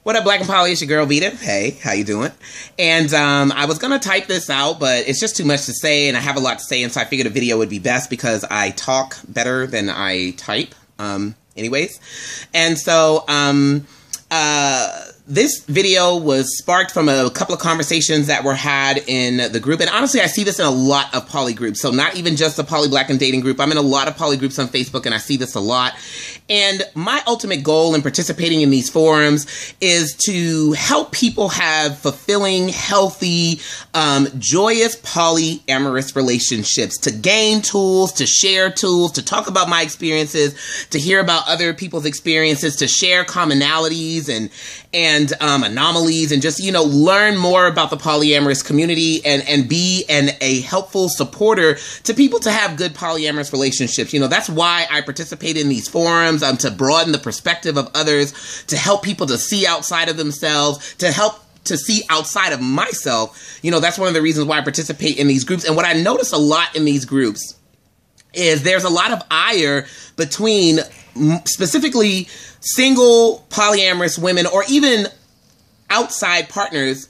What up, Black and Poly? It's your girl Vita. Hey, how you doing? And I was gonna type this out, but it's just too much to say, and I have a lot to say, and so I figured a video would be best because I talk better than I type. Anyways, and so this video was sparked from a couple of conversations that were had in the group. And honestly, I see this in a lot of poly groups. So not even just the Poly Black and Dating group. I'm in a lot of poly groups on Facebook, and I see this a lot. And my ultimate goal in participating in these forums is to help people have fulfilling, healthy, joyous polyamorous relationships, to gain tools, to share tools, to talk about my experiences, to hear about other people's experiences, to share commonalities and anomalies, and just, you know, learn more about the polyamorous community and be a helpful supporter to people to have good polyamorous relationships. You know, that's why I participate in these forums, to broaden the perspective of others, to help people to see outside of themselves, to help to see outside of myself. You know, that's one of the reasons why I participate in these groups. And what I notice a lot in these groups is there's a lot of ire between specifically single polyamorous women, or even outside partners,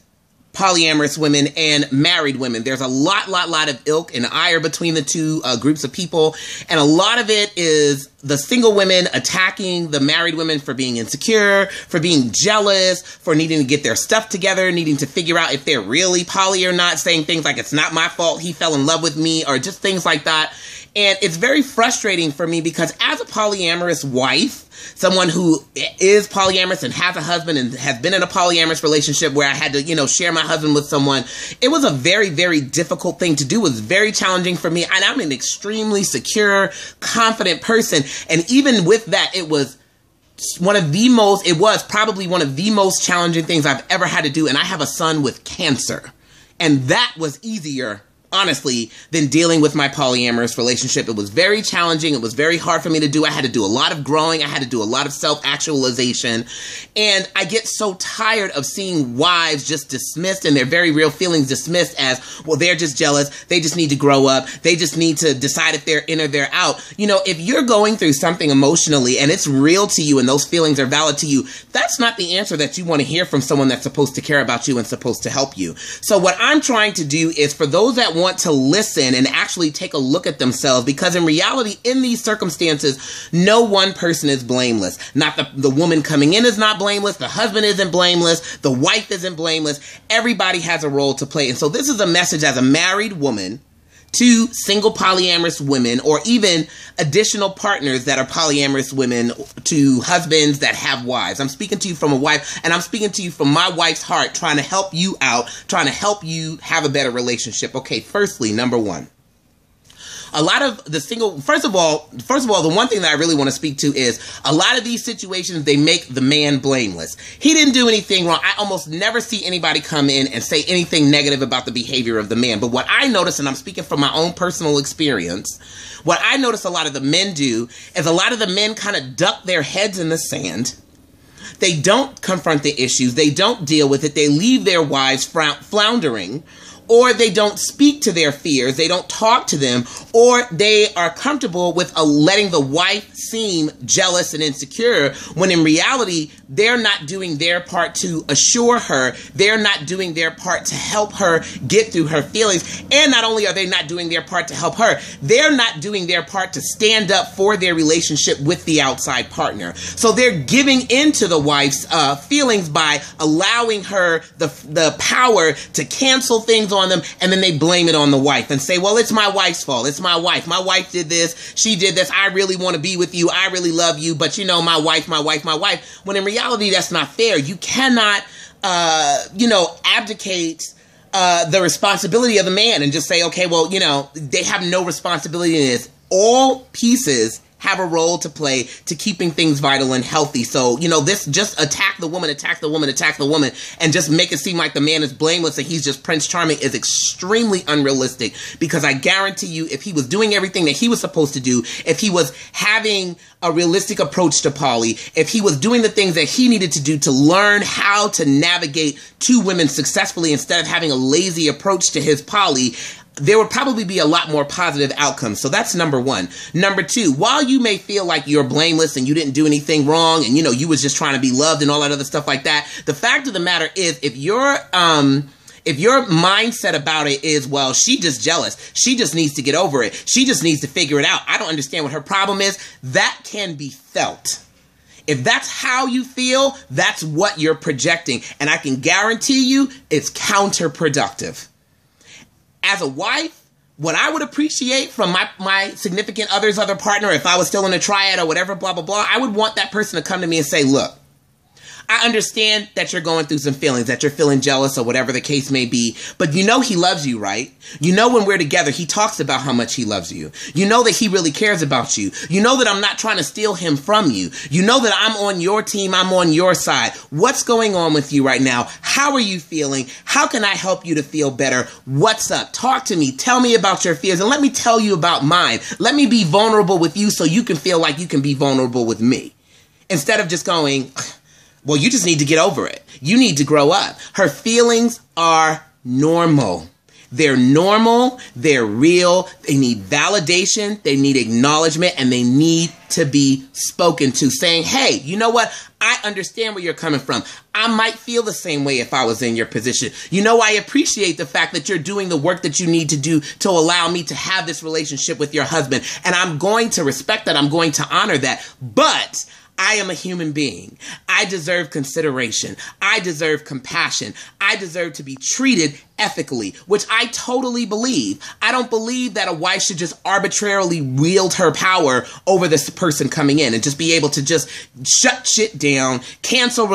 polyamorous women, and married women. There's a lot of ilk and ire between the two groups of people. And a lot of it is the single women attacking the married women for being insecure, for being jealous, for needing to get their stuff together, needing to figure out if they're really poly or not, saying things like, it's not my fault he fell in love with me, or just things like that. And it's very frustrating for me because as a polyamorous wife, someone who is polyamorous and has a husband and has been in a polyamorous relationship where I had to, you know, share my husband with someone, it was a very, very difficult thing to do. It was very challenging for me. And I'm an extremely secure, confident person. And even with that, it was probably one of the most challenging things I've ever had to do. And I have a son with cancer. And that was easier, honestly, than dealing with my polyamorous relationship. It was very challenging. It was very hard for me to do. I had to do a lot of growing. I had to do a lot of self-actualization. And I get so tired of seeing wives just dismissed and their very real feelings dismissed as, well, they're just jealous. They just need to grow up. They just need to decide if they're in or they're out. You know, if you're going through something emotionally and it's real to you and those feelings are valid to you, that's not the answer that you want to hear from someone that's supposed to care about you and supposed to help you. So what I'm trying to do is, for those that want to listen and actually take a look at themselves, because in reality, in these circumstances, no one person is blameless. Not the woman coming in is not blameless. The husband isn't blameless. The wife isn't blameless. Everybody has a role to play. And so this is a message as a married woman to single polyamorous women, or even additional partners that are polyamorous women, to husbands that have wives. I'm speaking to you from a wife, and I'm speaking to you from my wife's heart, trying to help you out, trying to help you have a better relationship. Okay, firstly, number one. A lot of the single, first of all, the one thing that I really want to speak to is a lot of these situations, they make the man blameless. He didn't do anything wrong. I almost never see anybody come in and say anything negative about the behavior of the man. But what I notice, and I'm speaking from my own personal experience, what I notice a lot of the men do is a lot of the men kind of duck their heads in the sand. They don't confront the issues. They don't deal with it. They leave their wives floundering. Or they don't speak to their fears, they don't talk to them, or they are comfortable with letting the wife seem jealous and insecure, when in reality, they're not doing their part to assure her, they're not doing their part to help her get through her feelings, and not only are they not doing their part to help her, they're not doing their part to stand up for their relationship with the outside partner. So they're giving into the wife's feelings by allowing her the power to cancel things on them, and then they blame it on the wife and say, well, it's my wife's fault. It's my wife. My wife did this. She did this. I really want to be with you. I really love you. But, you know, my wife. When in reality, that's not fair. You cannot, abdicate the responsibility of the man and just say, okay, well, you know, they have no responsibility in this. All pieces have a role to play to keeping things vital and healthy. So, you know, this just attack the woman, and just make it seem like the man is blameless and he's just Prince Charming is extremely unrealistic. Because I guarantee you, if he was doing everything that he was supposed to do, if he was having a realistic approach to poly, if he was doing the things that he needed to do to learn how to navigate two women successfully instead of having a lazy approach to his poly, there would probably be a lot more positive outcomes. So that's number one. Number two, while you may feel like you're blameless and you didn't do anything wrong and, you was just trying to be loved and all that other stuff like that, the fact of the matter is if your mindset about it is, well, she just jealous, she just needs to get over it, she just needs to figure it out, I don't understand what her problem is, that can be felt. If that's how you feel, that's what you're projecting. And I can guarantee you it's counterproductive. As a wife, what I would appreciate from my significant other's other partner, if I was still in a triad or whatever, blah, blah, blah, I would want that person to come to me and say, look, I understand that you're going through some feelings, that you're feeling jealous or whatever the case may be, but he loves you, right? When we're together, he talks about how much he loves you. That he really cares about you. That I'm not trying to steal him from you. That I'm on your team, I'm on your side. What's going on with you right now? How are you feeling? How can I help you to feel better? What's up? Talk to me. Tell me about your fears and let me tell you about mine. Let me be vulnerable with you so you can feel like you can be vulnerable with me. Instead of just going, well, you just need to get over it. You need to grow up. Her feelings are normal. They're normal. They're real. They need validation. They need acknowledgement, and they need to be spoken to, saying, hey, you know what? I understand where you're coming from. I might feel the same way if I was in your position. I appreciate the fact that you're doing the work that you need to do to allow me to have this relationship with your husband. And I'm going to respect that. I'm going to honor that. But I am a human being. I deserve consideration. I deserve compassion. I deserve to be treated ethically, which I totally believe. I don't believe that a wife should just arbitrarily wield her power over this person coming in and just be able to just shut shit down, cancel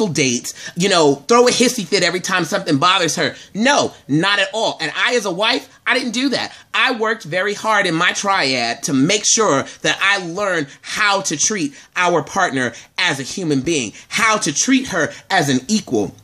dates, throw a hissy fit every time something bothers her. No, not at all. And I, as a wife, I didn't do that. I worked very hard in my triad to make sure that I learned how to treat our partner as a human being, how to treat her as an equal,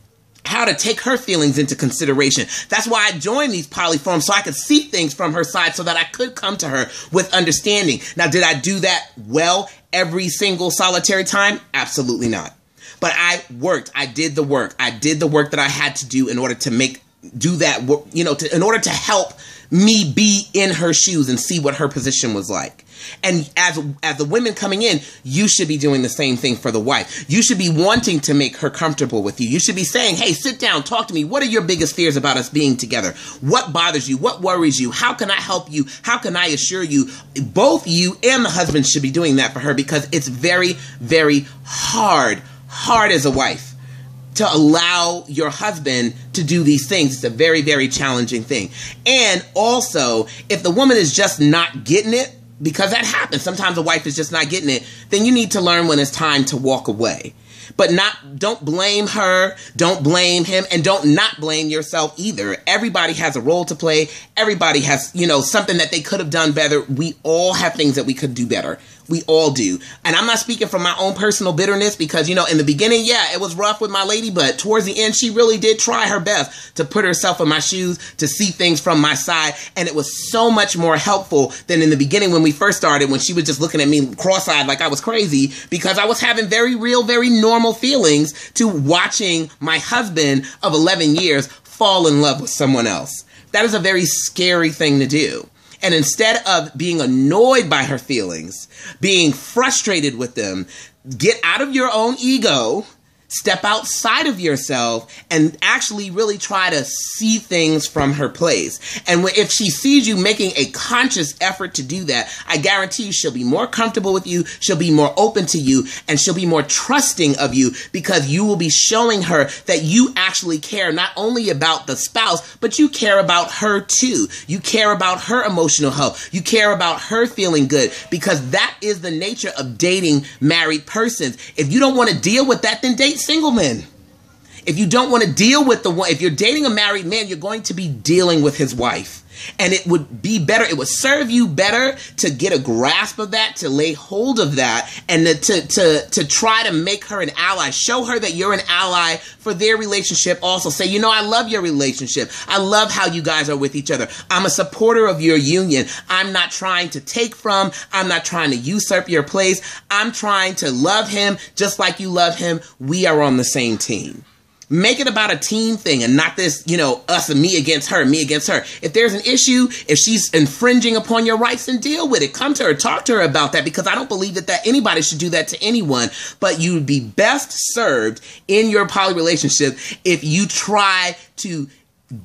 how to take her feelings into consideration. That's why I joined these polyforums, so I could see things from her side so that I could come to her with understanding. Now, did I do that well every single solitary time? Absolutely not. But I worked. I did the work. I did the work that I had to do in order to do that, in order to help me be in her shoes and see what her position was like. And as the women coming in, you should be doing the same thing for the wife. You should be wanting to make her comfortable with you. You should be saying, hey, sit down, talk to me. What are your biggest fears about us being together? What bothers you? What worries you? How can I help you? How can I assure you? Both you and the husband should be doing that for her, because it's very, very hard as a wife to allow your husband to do these things. It's a very, very challenging thing. And also, if the woman is just not getting it, because that happens, sometimes a wife is just not getting it, then you need to learn when it's time to walk away. But don't blame her, don't blame him, and don't not blame yourself either. Everybody has a role to play. Everybody has, something that they could have done better. We all have things that we could do better. We all do. And I'm not speaking from my own personal bitterness because, in the beginning, yeah, it was rough with my lady, but towards the end, she really did try her best to put herself in my shoes, to see things from my side. And it was so much more helpful than in the beginning when we first started, when she was just looking at me cross-eyed like I was crazy, because I was having very real, very normal feelings to watching my husband of 11 years fall in love with someone else. That is a very scary thing to do. And instead of being annoyed by her feelings, being frustrated with them, get out of your own ego, step outside of yourself, and actually really try to see things from her place. And if she sees you making a conscious effort to do that, I guarantee you she'll be more comfortable with you, she'll be more open to you, and she'll be more trusting of you, because you will be showing her that you actually care not only about the spouse, but you care about her too. You care about her emotional health. You care about her feeling good, because that is the nature of dating married persons. If you don't want to deal with that, then date single men. If you don't want to deal with if you're dating a married man, you're going to be dealing with his wife. And it would be better, it would serve you better to get a grasp of that, to lay hold of that, and to try to make her an ally. Show her that you're an ally for their relationship also. Say, I love your relationship. I love how you guys are with each other. I'm a supporter of your union. I'm not trying to take from, I'm not trying to usurp your place. I'm trying to love him just like you love him. We are on the same team. Make it about a team thing and not this, you know, us and me against her, me against her. If there's an issue, if she's infringing upon your rights, then deal with it. Come to her, talk to her about that, because I don't believe that anybody should do that to anyone. But you would be best served in your poly relationship if you try to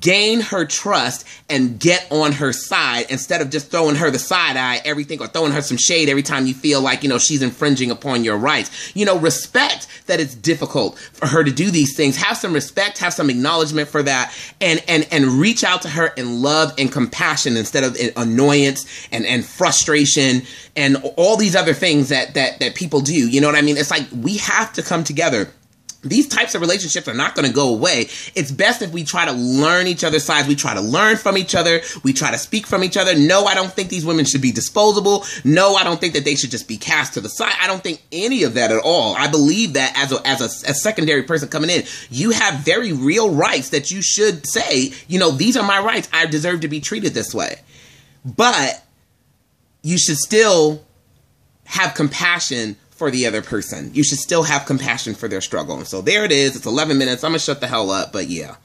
gain her trust and get on her side instead of just throwing her the side eye everything, or throwing her some shade every time you feel like, you know, she's infringing upon your rights. You know, respect that it's difficult for her to do these things. Have some respect, have some acknowledgement for that, and reach out to her in love and compassion instead of annoyance and frustration and all these other things that people do. You know what I mean? It's like we have to come together. These types of relationships are not going to go away. It's best if we try to learn each other's sides. We try to learn from each other. We try to speak from each other. No, I don't think these women should be disposable. No, I don't think that they should just be cast to the side. I don't think any of that at all. I believe that as a secondary person coming in, you have very real rights that you should say, you know, these are my rights. I deserve to be treated this way. But you should still have compassion for the other person. You should still have compassion for their struggle. And so there it is. It's 11 minutes. I'm going to shut the hell up, but yeah.